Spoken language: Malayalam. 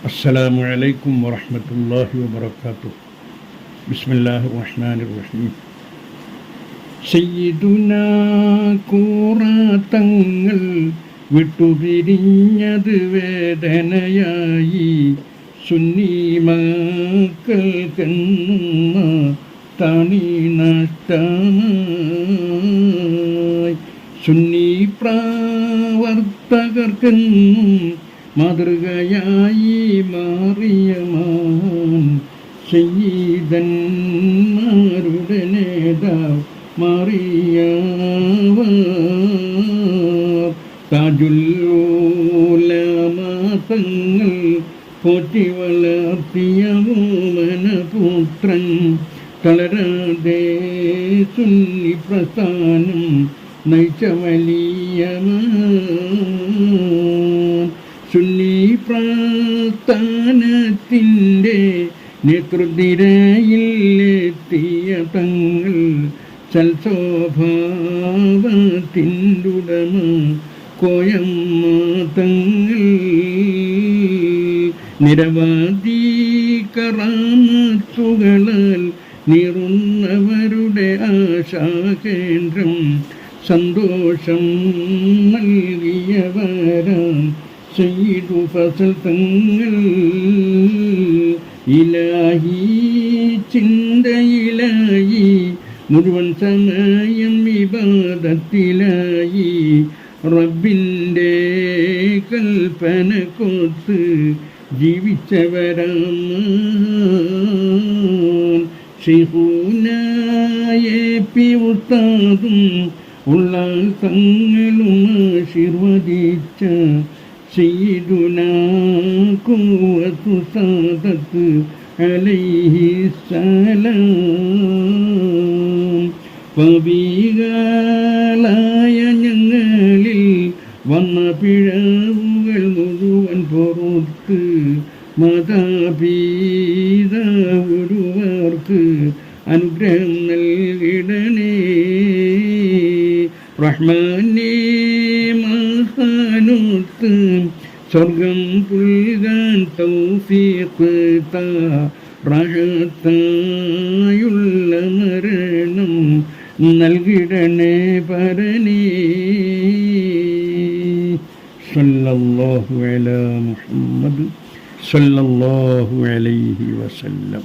السلام عليكم ورحمة الله وبركاته. بسم الله الرحمن الرحيم. സയ്യിദുനാ കൂറാത്തങ്ങൾ വിട്ടുപിരിഞ്ഞത് വേദനയായി, സുന്നി മക്കൾക്കെന്ന തണി നഷ്ടമായി. സുന്നി പ്രവർത്തകർക്കെന്നും മാതൃകയായി മാറിയ മാൻ സയ്യിദന്മാരുടെ നേതാവ് മാറിയവർ. താജുൽ ഉലമ തങ്ങൾ പോറ്റി വളർത്തിയ ഓമനപുത്രൻ, തളരാതെ സുന്നി പ്രസ്ഥാനം നയിച്ച വലിയ സുന്നി പ്രസ്ഥാനത്തിൻ്റെ നേതൃനിരയിലെത്തിയ തങ്ങൾ സൽസ്വഭാവത്തിൻ്റുടമ കോയമ്മ തങ്ങൾ. നിരവധി കറാമത്തുകളാൽ നീറുന്നവരുടെ ആശാകേന്ദ്രം, സന്തോഷം നൽകിയവരാം സയ്യിദു ഫസൽ തങ്ങൾ. ഇലാഹി ചിന്തയിലായി, മുഴുവൻ സമയം ഇബാദത്തിലായി, റബ്ബിൻ്റെ കൽപ്പന കൊത്ത് ജീവിച്ചവരാം ശൈഖുനായ പി ഉസ്താദും ഉള്ള തങ്ങളും ആശീർവദിച്ച സയ്യിദുനാ ഖുവ്വത്തു സാദത്ത് അലൈഹിസ്സലാം. പാപികളായ ഞങ്ങളിൽ വന്ന പിഴവുകൾ മുഴുവൻ പുറത്ത് മാതാപിതാവൊരുവർക്ക് അനുഗ്രഹം നൽകിടണേ. റഹ്മാനേ മഹാനോത്ത് സ്വർഗം പുൽകാൻ തൗഫീഖ് താ, റഹത്തായുള്ള മരണം നൽകിടണേ പരനേ. സല്ലല്ലാഹു അലാ മുഹമ്മദ് സല്ലല്ലാഹു അലൈഹി വസല്ലം.